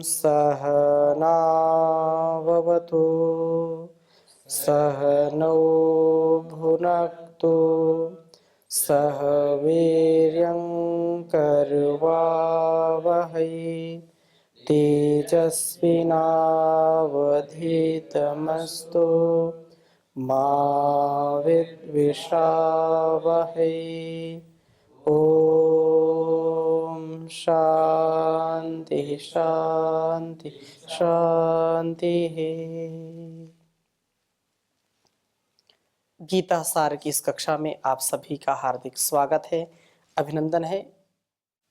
सहनाववतु सहनौ भुनक्तु सह वीर्यं करवावहै तेजस्विनावधीतमस्तु मा विद्विषावहै। ओम शांति शांति शांति। गीता सार की इस कक्षा में आप सभी का हार्दिक स्वागत है, अभिनंदन है।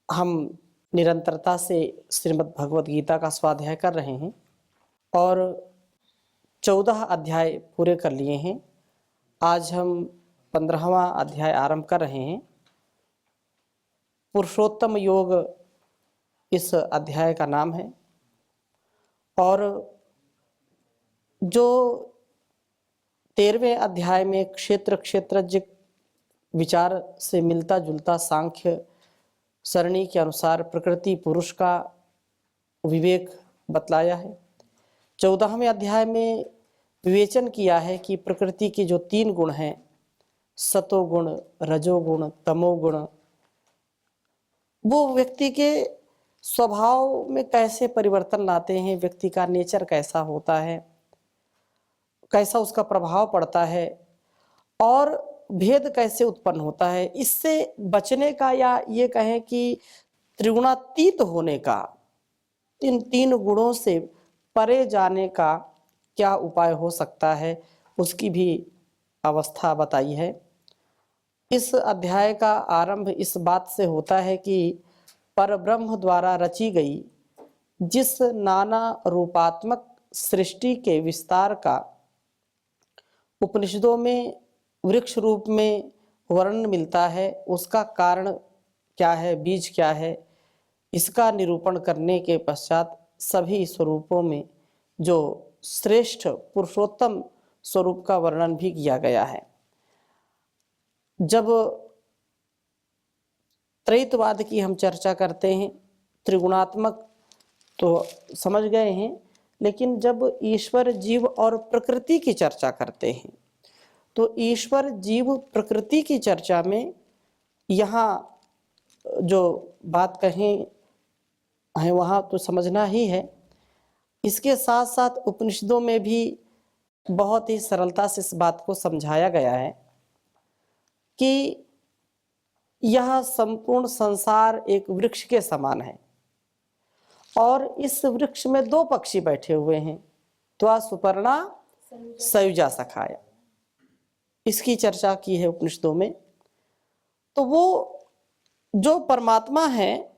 हम निरंतरता से श्रीमद् भगवद गीता का स्वाध्याय कर रहे हैं और 14 अध्याय पूरे कर लिए हैं। आज हम 15वां अध्याय आरंभ कर रहे हैं। पुरुषोत्तम योग इस अध्याय का नाम है और जो 13वें अध्याय में क्षेत्रज्ञ विचार से मिलता जुलता सांख्य सरणी के अनुसार प्रकृति पुरुष का विवेक बतलाया है। 14वें अध्याय में विवेचन किया है कि प्रकृति के जो 3 गुण हैं, सतोगुण, रजोगुण, तमोगुण, वो व्यक्ति के स्वभाव में कैसे परिवर्तन लाते हैं, व्यक्ति का नेचर कैसा होता है, कैसा उसका प्रभाव पड़ता है और भेद कैसे उत्पन्न होता है। इससे बचने का या ये कहें कि त्रिगुणातीत होने का, इन 3 गुणों से परे जाने का क्या उपाय हो सकता है, उसकी भी अवस्था बताई है। इस अध्याय का आरंभ इस बात से होता है कि परब्रह्म द्वारा रची गई जिस नाना रूपात्मक सृष्टि के विस्तार का उपनिषदों में वृक्ष रूप में वर्णन मिलता है, उसका कारण क्या है, बीज क्या है, इसका निरूपण करने के पश्चात सभी स्वरूपों में जो श्रेष्ठ पुरुषोत्तम स्वरूप का वर्णन भी किया गया है। जब त्रैतवाद की हम चर्चा करते हैं, त्रिगुणात्मक तो समझ गए हैं, लेकिन जब ईश्वर जीव और प्रकृति की चर्चा करते हैं तो ईश्वर जीव प्रकृति की चर्चा में यहाँ जो बात कहें है वहाँ तो समझना ही है। इसके साथ साथ उपनिषदों में भी बहुत ही सरलता से इस बात को समझाया गया है कि यह संपूर्ण संसार एक वृक्ष के समान है और इस वृक्ष में 2 पक्षी बैठे हुए हैं, त्वा सुपर्णा सयुजा सखाया, इसकी चर्चा की है उपनिषदों में। तो वो जो परमात्मा है,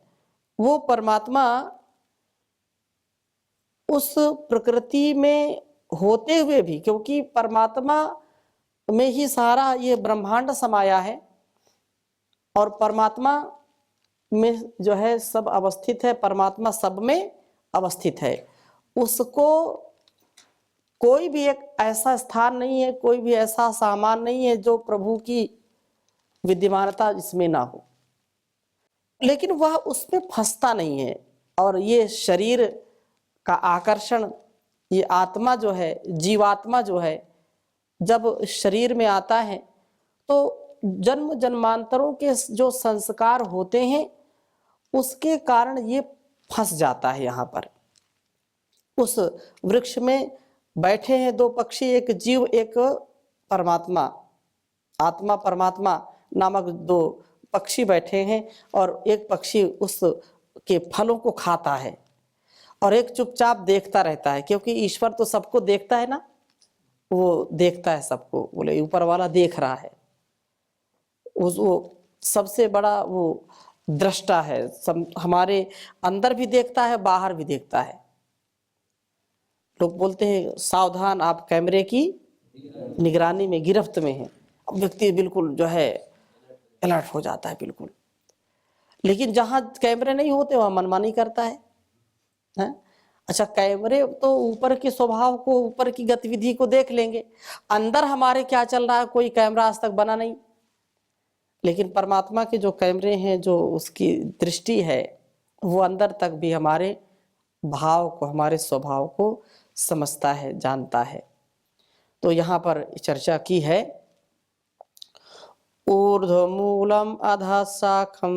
वो परमात्मा उस प्रकृति में होते हुए भी, क्योंकि परमात्मा में ही सारा ये ब्रह्मांड समाया है और परमात्मा में जो है सब अवस्थित है, परमात्मा सब में अवस्थित है। उसको कोई भी एक ऐसा स्थान नहीं है, कोई भी ऐसा सामान नहीं है जो प्रभु की विद्यमानता इसमें ना हो, लेकिन वह उसमें फंसता नहीं है। और ये शरीर का आकर्षण, ये आत्मा जो है, जीवात्मा जो है, जब शरीर में आता है तो जन्म जन्मांतरों के जो संस्कार होते हैं उसके कारण ये फंस जाता है। यहाँ पर उस वृक्ष में बैठे हैं 2 पक्षी, एक जीव एक परमात्मा, आत्मा परमात्मा नामक 2 पक्षी बैठे हैं और एक पक्षी उस के फलों को खाता है और एक चुपचाप देखता रहता है, क्योंकि ईश्वर तो सबको देखता है ना, वो देखता है सबको, बोले ऊपर वाला देख रहा है, वो सबसे बड़ा वो दृष्टा है, हमारे अंदर भी देखता है, बाहर भी देखता है। लोग बोलते हैं सावधान, आप कैमरे की निगरानी में गिरफ्त में हैं। अब व्यक्ति बिल्कुल जो है अलर्ट हो जाता है बिल्कुल, लेकिन जहां कैमरे नहीं होते वहां मनमानी करता है। अच्छा, कैमरे तो ऊपर के स्वभाव को, ऊपर की गतिविधि को देख लेंगे, अंदर हमारे क्या चल रहा है कोई कैमरा आज तक बना नहीं। लेकिन परमात्मा के जो कैमरे हैं, जो उसकी दृष्टि है, वो अंदर तक भी हमारे भाव को, हमारे स्वभाव को समझता है, जानता है। तो यहाँ पर चर्चा की है, ऊर्ध्वमूलम अधः शाखम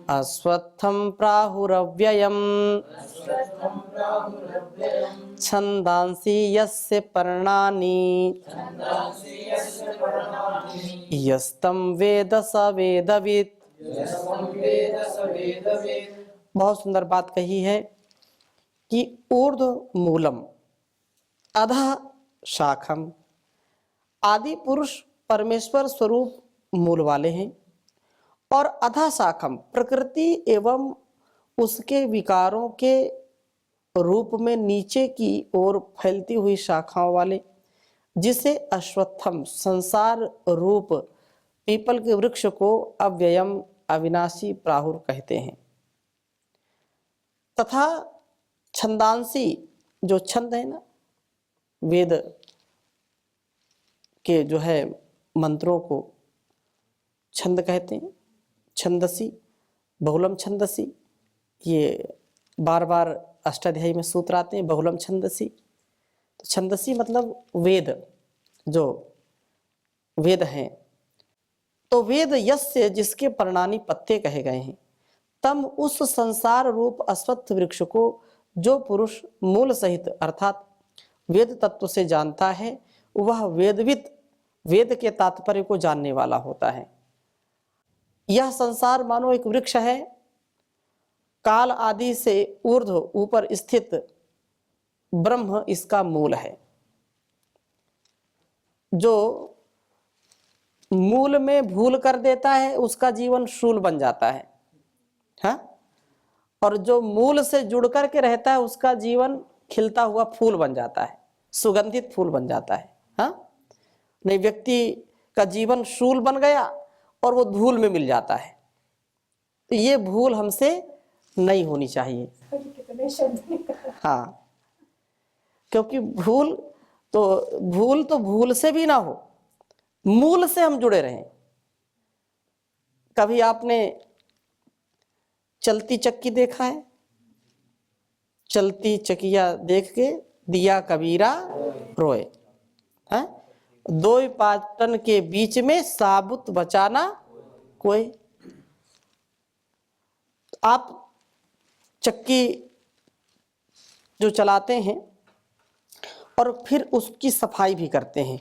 अश्वत्थम प्राहुरव्ययम् छन्दांसि यस्य पर्णानि यस्तं वेद स वेदवित्। बहुत सुंदर बात कही है कि ऊर्ध्व मूलम अधः शाखम, आदि पुरुष परमेश्वर स्वरूप मूल वाले हैं, और अधः शाखम प्रकृति एवं उसके विकारों के रूप में नीचे की ओर फैलती हुई शाखाओं वाले, जिसे अश्वत्थम संसार रूप पीपल के वृक्ष को अव्ययम अविनाशी प्राहुर कहते हैं, तथा छंदांसी, जो छंद है ना, वेद के जो है मंत्रों को छंद कहते हैं, छंदसी, बहुलम छंदसी, ये बार बार अष्टाध्यायी में सूत्र आते हैं, बहुलम छंदसी। तो छंदसी मतलब वेद, जो वेद हैं। तो वेद यस्य, जिसके पर्णानि पत्ते कहे गए हैं, तम उस संसार रूप अश्वत्थ वृक्ष को जो पुरुष मूल सहित अर्थात वेद तत्व से जानता है, वह वेदवित, वेद के तात्पर्य को जानने वाला होता है। यह संसार मानो एक वृक्ष है, काल आदि से ऊर्ध्व ऊपर स्थित ब्रह्म इसका मूल है। जो मूल में भूल कर देता है उसका जीवन शूल बन जाता है, हाँ? और जो मूल से जुड़ कर के रहता है उसका जीवन खिलता हुआ फूल बन जाता है, सुगंधित फूल बन जाता है, हाँ? नहीं, व्यक्ति का जीवन शूल बन गया और वो धूल में मिल जाता है। तो ये भूल हमसे नहीं होनी चाहिए, हाँ, क्योंकि भूल तो भूल से भी ना हो, मूल से हम जुड़े रहें। कभी आपने चलती चक्की देखा है? चलती चकिया देख के दिया कबीरा रोए, हैं? दो पाटन के बीच में साबुत बचाना कोई। आप चक्की जो चलाते हैं और फिर उसकी सफाई भी करते हैं,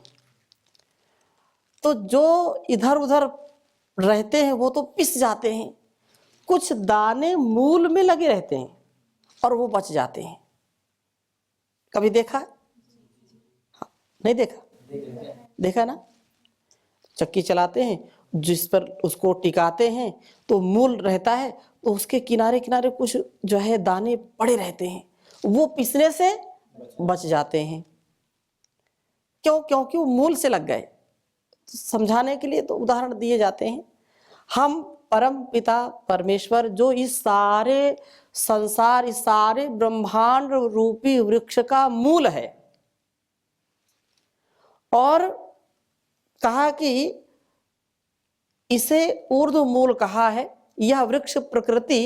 तो जो इधर उधर रहते हैं वो तो पिस जाते हैं, कुछ दाने मूल में लगे रहते हैं और वो बच जाते हैं। कभी देखा? हाँ, नहीं देखा? देखा ना? चक्की चलाते हैं, जिस पर उसको टिकाते हैं तो मूल रहता है, तो उसके किनारे किनारे कुछ जो है दाने पड़े रहते हैं, वो पिसने से बच जाते हैं। क्यों? क्योंकि वो मूल से लग गए। समझाने के लिए तो उदाहरण दिए जाते हैं। हम परम पिता परमेश्वर जो इस सारे संसार, इस सारे ब्रह्मांड रूपी वृक्ष का मूल है, और कहा कि इसे ऊर्ध्व मूल कहा है। यह वृक्ष प्रकृति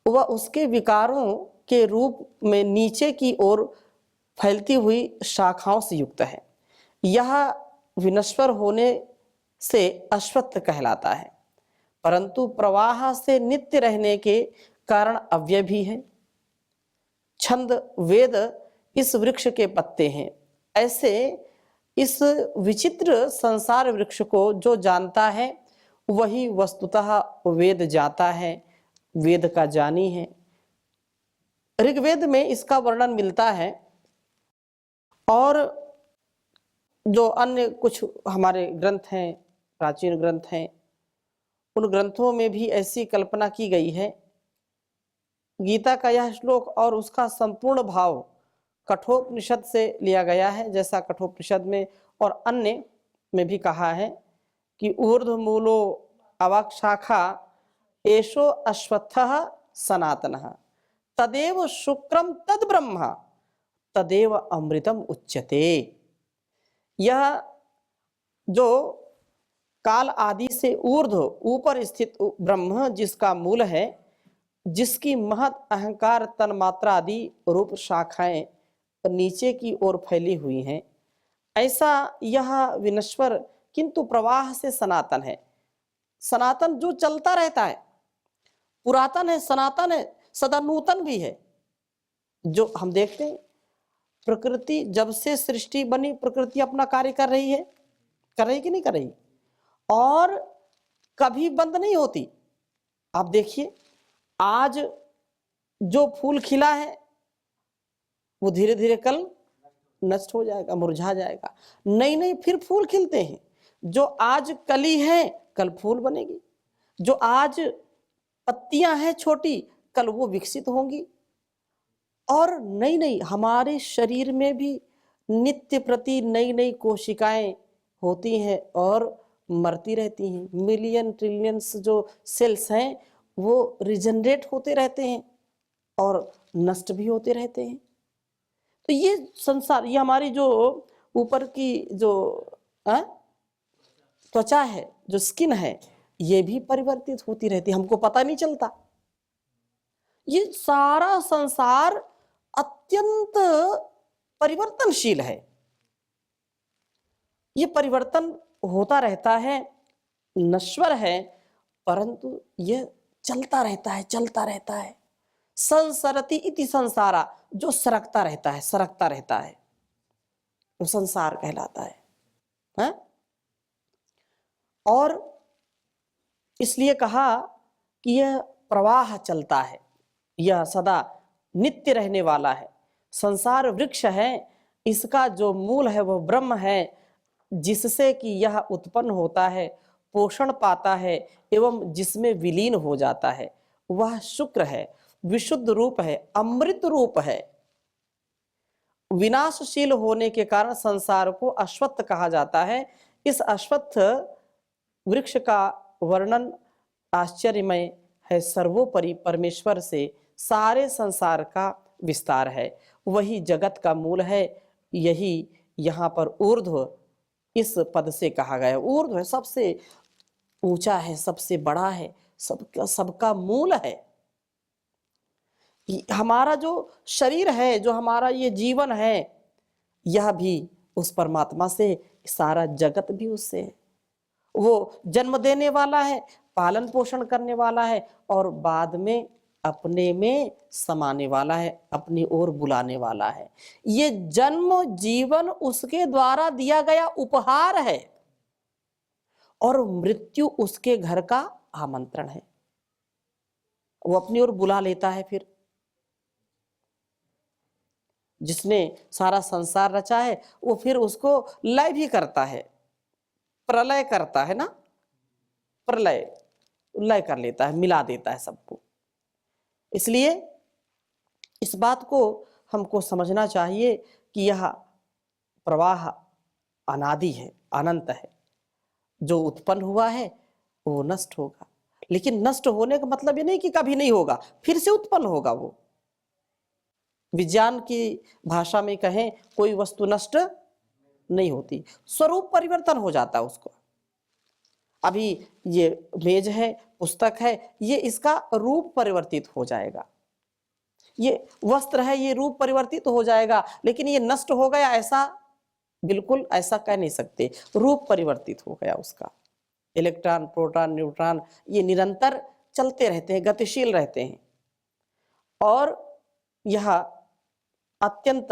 व उसके विकारों के रूप में नीचे की ओर फैलती हुई शाखाओं से युक्त है। यह विनश्वर होने से अश्वत्थ कहलाता है, परंतु प्रवाह से नित्य रहने के कारण अव्यय भी है। छंद वेद इस वृक्ष के पत्ते हैं। ऐसे इस विचित्र संसार वृक्ष को जो जानता है वही वस्तुतः वेद जाता है, वेद का जानी है। ऋग्वेद में इसका वर्णन मिलता है, और जो अन्य कुछ हमारे ग्रंथ हैं, प्राचीन ग्रंथ हैं, उन ग्रंथों में भी ऐसी कल्पना की गई है। गीता का यह श्लोक और उसका संपूर्ण भाव कठोपनिषद से लिया गया है, जैसा कठोपनिषद में और अन्य में भी कहा है कि ऊर्ध्वमूलो अवाक्शाखा एषो अश्वत्थः सनातनः तदेव शुक्रम तद ब्रह्म तदेव अमृतम उच्यते। यह जो काल आदि से ऊर्ध्व ऊपर स्थित ब्रह्म जिसका मूल है, जिसकी महत अहंकार तन्मात्रा आदि रूप शाखाएं नीचे की ओर फैली हुई हैं, ऐसा यह विनश्वर किंतु प्रवाह से सनातन है। सनातन जो चलता रहता है, पुरातन है, सनातन है, सदा नूतन भी है। जो हम देखते हैं प्रकृति जब से सृष्टि बनी, प्रकृति अपना कार्य कर रही है, कर रही कि नहीं कर रही, और कभी बंद नहीं होती। आप देखिए आज जो फूल खिला है वो धीरे धीरे कल नष्ट हो जाएगा, मुरझा जाएगा, नई नई फिर फूल खिलते हैं। जो आज कली है कल फूल बनेगी, जो आज पत्तियां हैं छोटी कल वो विकसित होंगी। और नई नई हमारे शरीर में भी नित्य प्रति नई नई कोशिकाएं होती हैं और मरती रहती हैं। मिलियन ट्रिलियंस जो सेल्स हैं वो रिजनरेट होते रहते हैं और नष्ट भी होते रहते हैं। तो ये संसार, ये हमारी जो ऊपर की जो त्वचा है, जो स्किन है, ये भी परिवर्तित होती रहती है, हमको पता नहीं चलता। ये सारा संसार अत्यंत परिवर्तनशील है। ये परिवर्तन होता रहता है, नश्वर है, परंतु यह चलता रहता है, चलता रहता है। संसरति इति संसारा, जो सरकता रहता है, सरकता रहता है, वो संसार कहलाता है? और इसलिए कहा कि यह प्रवाह चलता है, यह सदा नित्य रहने वाला है। संसार वृक्ष है, इसका जो मूल है वह ब्रह्म है, जिससे कि यह उत्पन्न होता है, पोषण पाता है एवं जिसमें विलीन हो जाता है। वह शुक्र है, विशुद्ध रूप है, अमृत रूप है। विनाशशील होने के कारण संसार को अश्वत्थ कहा जाता है। इस अश्वत्थ वृक्ष का वर्णन आश्चर्यमय है। सर्वोपरि परमेश्वर से सारे संसार का विस्तार है, वही जगत का मूल है। यही यहाँ पर ऊर्ध्व इस पद से कहा गया। ऊर्ध्व है, सबसे ऊंचा है, सबसे बड़ा है, सबका मूल है। हमारा जो शरीर है, जो हमारा ये जीवन है, यह भी उस परमात्मा से, सारा जगत भी उससे है। वो जन्म देने वाला है, पालन पोषण करने वाला है और बाद में अपने में समाने वाला है, अपनी ओर बुलाने वाला है। ये जन्म जीवन उसके द्वारा दिया गया उपहार है और मृत्यु उसके घर का आमंत्रण है। वो अपनी ओर बुला लेता है। फिर जिसने सारा संसार रचा है वो फिर उसको लय भी करता है, प्रलय करता है ना, प्रलय लय कर लेता है, मिला देता है सबको। इसलिए इस बात को हमको समझना चाहिए कि यह प्रवाह अनादि है, अनंत है। जो उत्पन्न हुआ है वो नष्ट होगा, लेकिन नष्ट होने का मतलब ये नहीं कि कभी नहीं होगा, फिर से उत्पन्न होगा। वो विज्ञान की भाषा में कहें, कोई वस्तु नष्ट नहीं होती, स्वरूप परिवर्तन हो जाता है उसको। अभी ये मेज है, पुस्तक है, ये इसका रूप परिवर्तित हो जाएगा। ये वस्त्र है, ये रूप परिवर्तित हो जाएगा, लेकिन ये नष्ट हो गया ऐसा बिल्कुल ऐसा कह नहीं सकते। रूप परिवर्तित हो गया उसका। इलेक्ट्रॉन, प्रोटॉन, न्यूट्रॉन ये निरंतर चलते रहते हैं, गतिशील रहते हैं। और यह अत्यंत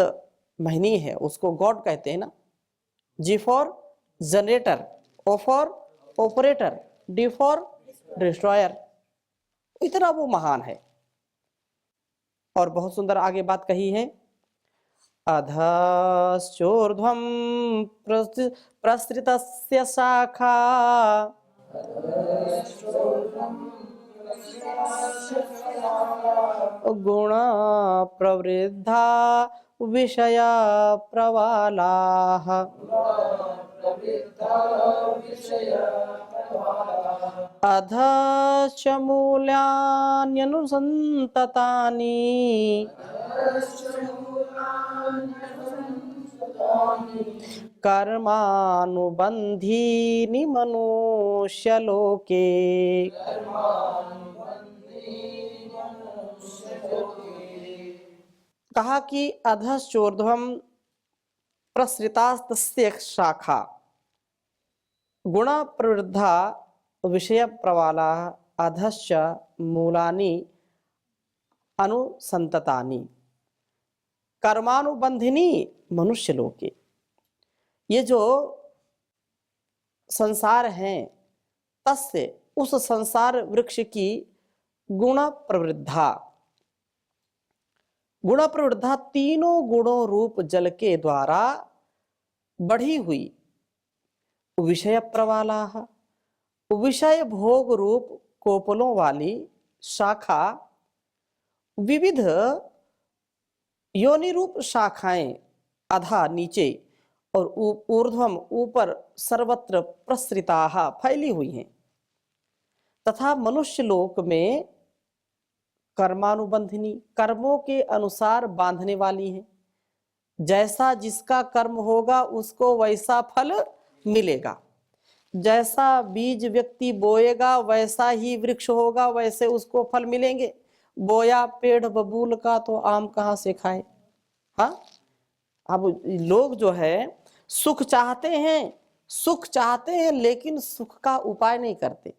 महनीय है, उसको गॉड कहते हैं ना। G for generator, O for operator, D for destroyer. इतना वो महान है। और बहुत सुंदर आगे बात कही है, अधश्चोर्ध्वं प्रसृतस्य शाखा गुण प्रवृद्धा विषया प्रवालाः। अधश्च मूल्यान्यनुसन्ततानि कर्मानुबन्धीनि मनुष्यलोके। कहा कि अधश्चोर्ध्वम प्रसृतास्तस्य शाखा गुण प्रवृद्धा विषय प्रवाला अधश्च मूलानि अनुसंततानि कर्मानुबंधिनी मनुष्य लोके। ये जो संसार है तस्य उस संसार वृक्ष की गुण प्रवृद्धा तीनों गुणों रूप जल के द्वारा बढ़ी हुई विषय प्रवाला विषय भोग रूप कोपलों वाली शाखा विविध योनि रूप शाखाएं अधा नीचे और ऊर्ध्वम ऊपर सर्वत्र प्रसृता फैली हुई हैं तथा मनुष्य लोक में कर्मानुबंधिनी कर्मों के अनुसार बांधने वाली हैं। जैसा जिसका कर्म होगा उसको वैसा फल मिलेगा। जैसा बीज व्यक्ति बोएगा वैसा ही वृक्ष होगा, वैसे उसको फल मिलेंगे। बोया पेड़ बबूल का तो आम कहाँ से खाए। हाँ, अब लोग जो है सुख चाहते हैं लेकिन सुख का उपाय नहीं करते।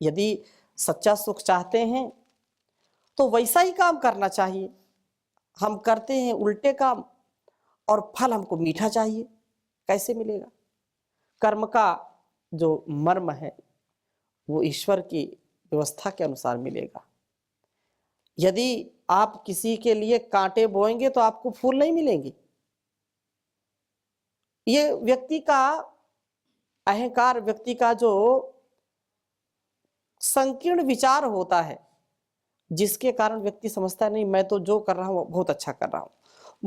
यदि सच्चा सुख चाहते हैं तो वैसा ही काम करना चाहिए। हम करते हैं उल्टे काम और फल हमको मीठा चाहिए, कैसे मिलेगा। कर्म का जो मर्म है वो ईश्वर की व्यवस्था के अनुसार मिलेगा। यदि आप किसी के लिए कांटे बोएंगे तो आपको फूल नहीं मिलेंगे। ये व्यक्ति का अहंकार, व्यक्ति का जो संकीर्ण विचार होता है जिसके कारण व्यक्ति समझता नहीं मैं तो जो कर रहा हूं बहुत अच्छा कर रहा हूं।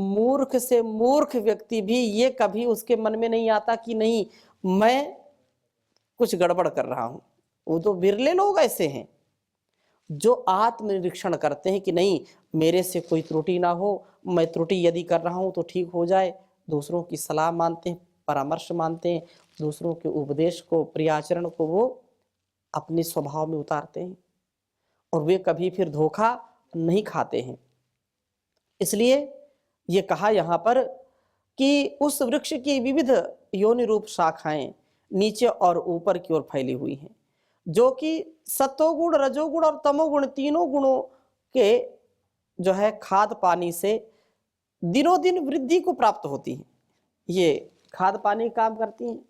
मूर्ख से मूर्ख व्यक्ति भी ये कभी उसके मन में नहीं आता कि नहीं मैं कुछ गड़बड़ कर रहा हूं। वो तो बिरले लोग ऐसे हैं जो आत्मनिरीक्षण करते हैं कि नहीं मेरे से कोई त्रुटि ना हो, मैं त्रुटि यदि कर रहा हूं तो ठीक हो जाए। दूसरों की सलाह मानते हैं, परामर्श मानते हैं, दूसरों के उपदेश को, प्रियाचरण को वो अपने स्वभाव में उतारते हैं और वे कभी फिर धोखा नहीं खाते हैं। इसलिए ये कहा यहाँ पर कि उस वृक्ष की विविध योनि रूप शाखाएं नीचे और ऊपर की ओर फैली हुई हैं, जो कि सत्वगुण, रजोगुण और तमोगुण तीनों गुणों के जो है खाद पानी से दिनों दिन वृद्धि को प्राप्त होती हैं। ये खाद पानी काम करती हैं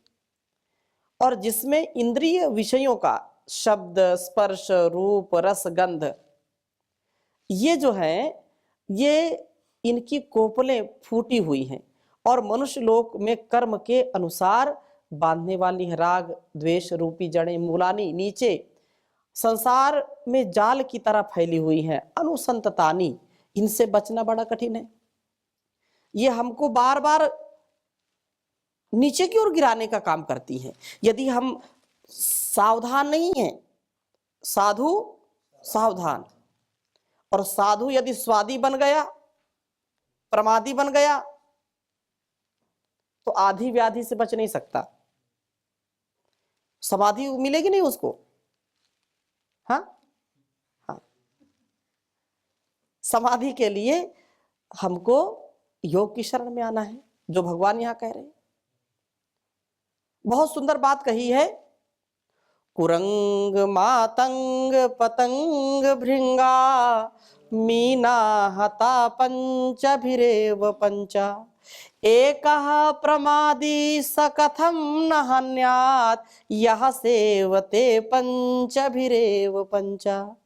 और जिसमें इंद्रिय विषयों का शब्द, स्पर्श, रूप, रस, गंध ये जो है ये इनकी कोपलें फूटी हुई हैं और मनुष्य लोक में कर्म के अनुसार बांधने वाली है। राग द्वेष रूपी जड़ें मूलानी नीचे संसार में जाल की तरह फैली हुई हैं। अनुसंततानी, इनसे बचना बड़ा कठिन है। ये हमको बार बार नीचे की ओर गिराने का काम करती हैं। यदि हम सावधान नहीं हैं, साधु सावधान, और साधु यदि स्वादी बन गया, प्रमादी बन गया तो आधी व्याधि से बच नहीं सकता। समाधि मिलेगी नहीं उसको। हाँ हाँ, समाधि के लिए हमको योग की शरण में आना है, जो भगवान यहां कह रहे हैं। बहुत सुंदर बात कही है। कुरंग मातंग पतंग भृंगा मीना हता पंचभिरेव पंचा एकः प्रमादी स कथम न हन्यात् यह सेवते पंचभिरेव पंचा।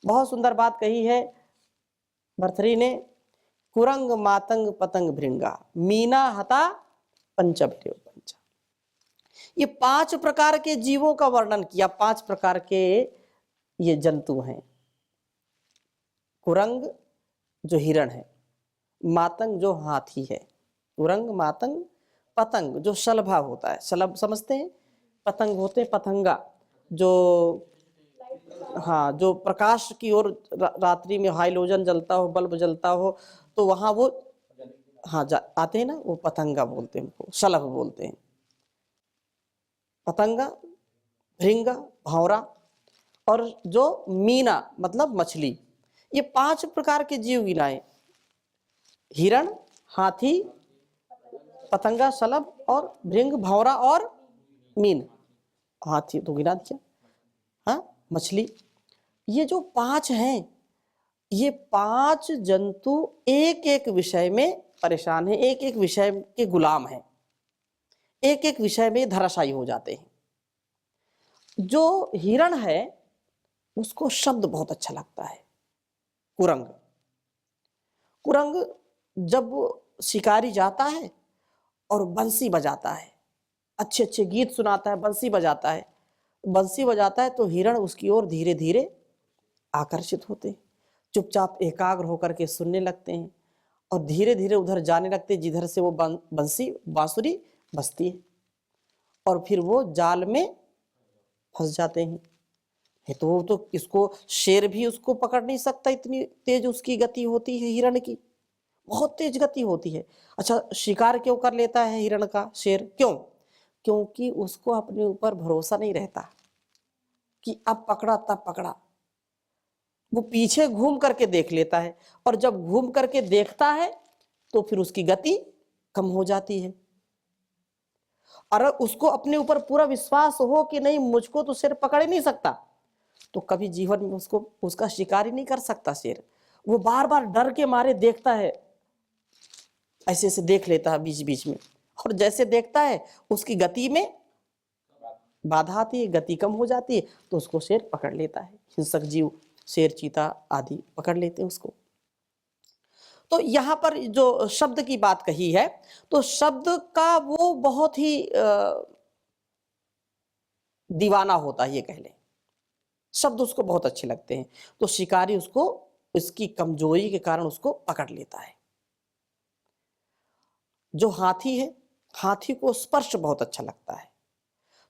बहुत सुंदर बात कही है भर्तृहरि ने। कुरंग मातंग पतंग भृंगा मीना हता पंचभिरेव पंचा। ये 5 प्रकार के जीवों का वर्णन किया। 5 प्रकार के ये जंतु हैं। कुरंग जो हिरण है, मातंग जो हाथी है, कुरंग मातंग, पतंग जो शलभा होता है, शलभ समझते हैं, पतंग होते हैं पतंगा जो हाँ जो प्रकाश की ओर रात्रि में हाइलोजन जलता हो, बल्ब जलता हो तो वहां वो हाँ आते हैं ना, वो पतंगा बोलते हैं, उनको शलभ बोलते हैं। पतंगा, भृंगा, भंवरा और जो मीना मतलब मछली, ये 5 प्रकार के जीव गिनाए। हिरण, हाथी, पतंगा, शलभ और भृंग, भंवरा और मीन। हाथी तो गिना दिया। हाँ, मछली। ये जो 5 हैं, ये 5 जंतु एक एक विषय में परेशान हैं, एक एक विषय के गुलाम हैं, एक एक विषय में धराशायी हो जाते हैं। जो हिरण है उसको शब्द बहुत अच्छा लगता है, कुरंग। कुरंग जब शिकारी जाता है और बंसी बजाता है, अच्छे अच्छे गीत सुनाता है, बंसी बजाता है, बंसी बजाता है तो हिरण उसकी ओर धीरे धीरे आकर्षित होते हैं, चुपचाप एकाग्र होकर के सुनने लगते हैं और धीरे धीरे उधर जाने लगते हैं जिधर से वो बंसी बांसुरी बजती है, और फिर वो जाल में फंस जाते हैं। ये तो इसको शेर भी उसको पकड़ नहीं सकता, इतनी तेज उसकी गति होती है हिरण की, बहुत तेज गति होती है। अच्छा, शिकार क्यों कर लेता है हिरण का शेर? क्यों? क्योंकि उसको अपने ऊपर भरोसा नहीं रहता कि अब पकड़ा तब पकड़ा। वो पीछे घूम करके देख लेता है, और जब घूम करके देखता है तो फिर उसकी गति कम हो जाती है। और उसको अपने ऊपर पूरा विश्वास हो कि नहीं, मुझको तो शेर पकड़ ही नहीं सकता, तो कभी जीवन में उसको उसका शिकार ही नहीं कर सकता शेर। वो बार बार डर के मारे देखता है, ऐसे ऐसे देख लेता है बीच बीच में, और जैसे देखता है उसकी गति में बाधा आती है, गति कम हो जाती है, तो उसको शेर पकड़ लेता है। हिंसक जीव शेर, चीता आदि पकड़ लेते हैं उसको। तो यहाँ पर जो शब्द की बात कही है, तो शब्द का वो बहुत ही दीवाना होता है, ये कह लें। शब्द उसको बहुत अच्छे लगते हैं, तो शिकारी उसको इसकी कमजोरी के कारण उसको पकड़ लेता है। जो हाथी है, हाथी को स्पर्श बहुत अच्छा लगता है,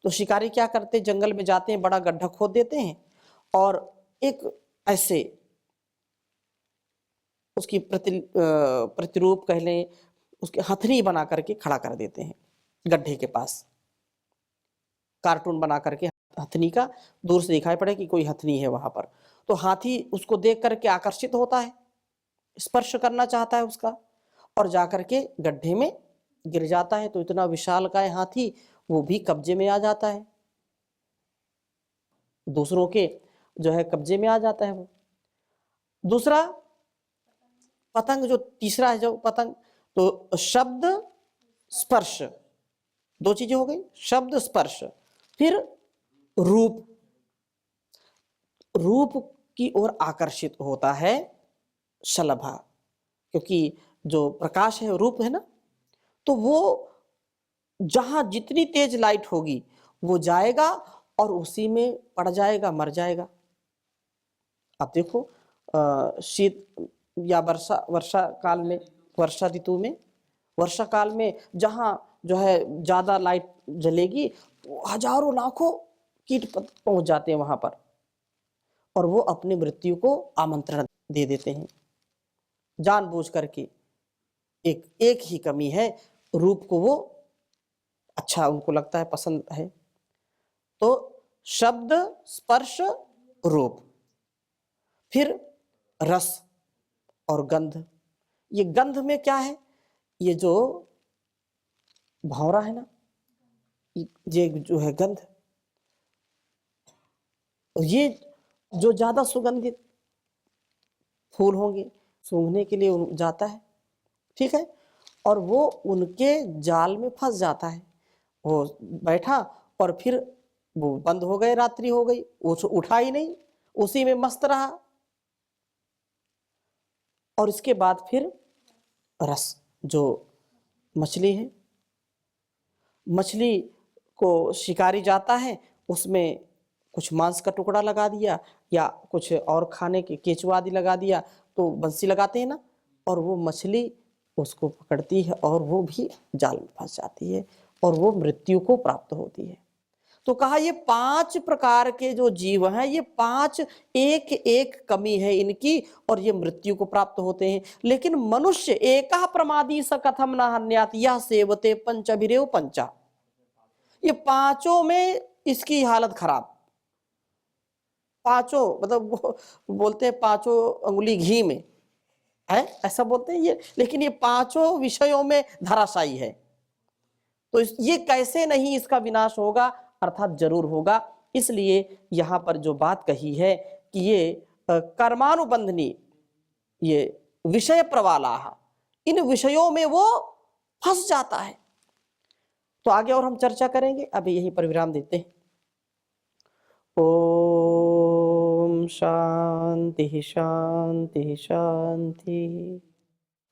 तो शिकारी क्या करते हैं, जंगल में जाते हैं, बड़ा गड्ढा खोद देते हैं और एक ऐसे उसकी प्रतिरूप कह लें, उसकी हथनी बना करके खड़ा कर देते हैं गड्ढे के पास। कार्टून बना करके हथनी का, दूर से दिखाई पड़े कि कोई हथनी है वहां पर, तो हाथी उसको देख करके आकर्षित होता है, स्पर्श करना चाहता है उसका, और जाकर के गड्ढे में गिर जाता है। तो इतना विशालकाय हाथी वो भी कब्जे में आ जाता है, दूसरों के जो है कब्जे में आ जाता है वो। दूसरा पतंग, जो तीसरा है जो पतंग, तो शब्द स्पर्श, 2 चीजें हो गई, शब्द स्पर्श, फिर रूप, रूप की ओर आकर्षित होता है शलभा, क्योंकि जो प्रकाश है रूप है ना, तो वो जहां जितनी तेज लाइट होगी वो जाएगा और उसी में पड़ जाएगा, मर जाएगा। आप देखो शीत या वर्षा काल में, वर्षा ऋतु में, वर्षा काल में जहां जो है ज्यादा लाइट जलेगी तो हजारों लाखों कीट पहुंच जाते हैं वहां पर, और वो अपनी मृत्यु को आमंत्रण दे देते हैं जानबूझ करके। एक ही कमी है, रूप को वो अच्छा उनको लगता है, पसंद है। तो शब्द स्पर्श रूप, फिर रस और गंध। ये गंध में क्या है, ये जो भंवरा है ना, ये जो है गंध, ये जो ज्यादा सुगंधित फूल होंगे सूंघने के लिए जाता है, ठीक है, और वो उनके जाल में फंस जाता है। वो बैठा और फिर वो बंद हो गए, रात्रि हो गई, वो उठा ही नहीं, उसी में मस्त रहा। और इसके बाद फिर रस, जो मछली है, मछली को शिकारी जाता है, उसमें कुछ मांस का टुकड़ा लगा दिया या कुछ और खाने के केचुआ आदि लगा दिया, तो बंसी लगाते हैं ना, और वो मछली उसको पकड़ती है और वो भी जाल में फंस जाती है और वो मृत्यु को प्राप्त होती है। तो कहा ये 5 प्रकार के जो जीव हैं, ये 5 एक एक कमी है इनकी, और ये मृत्यु को प्राप्त होते हैं। लेकिन मनुष्य एका प्रमादी स कथम न हन्यात यह सेवते पंचभिरेव पंचा, ये 5 में इसकी हालत खराब। 5 मतलब वो बोलते हैं 5 अंगुली घी में, है, ऐसा बोलते हैं ये, लेकिन ये पांचों विषयों में धराशायी है। तो ये कैसे नहीं इसका विनाश होगा, अर्थात जरूर होगा। इसलिए यहां पर जो बात कही है कि ये कर्मानुबंधनी, ये विषय प्रवालाह, इन विषयों में वो फंस जाता है। तो आगे और हम चर्चा करेंगे, अभी यहीं पर विराम देते हैं। ओम शांति शांति शांति।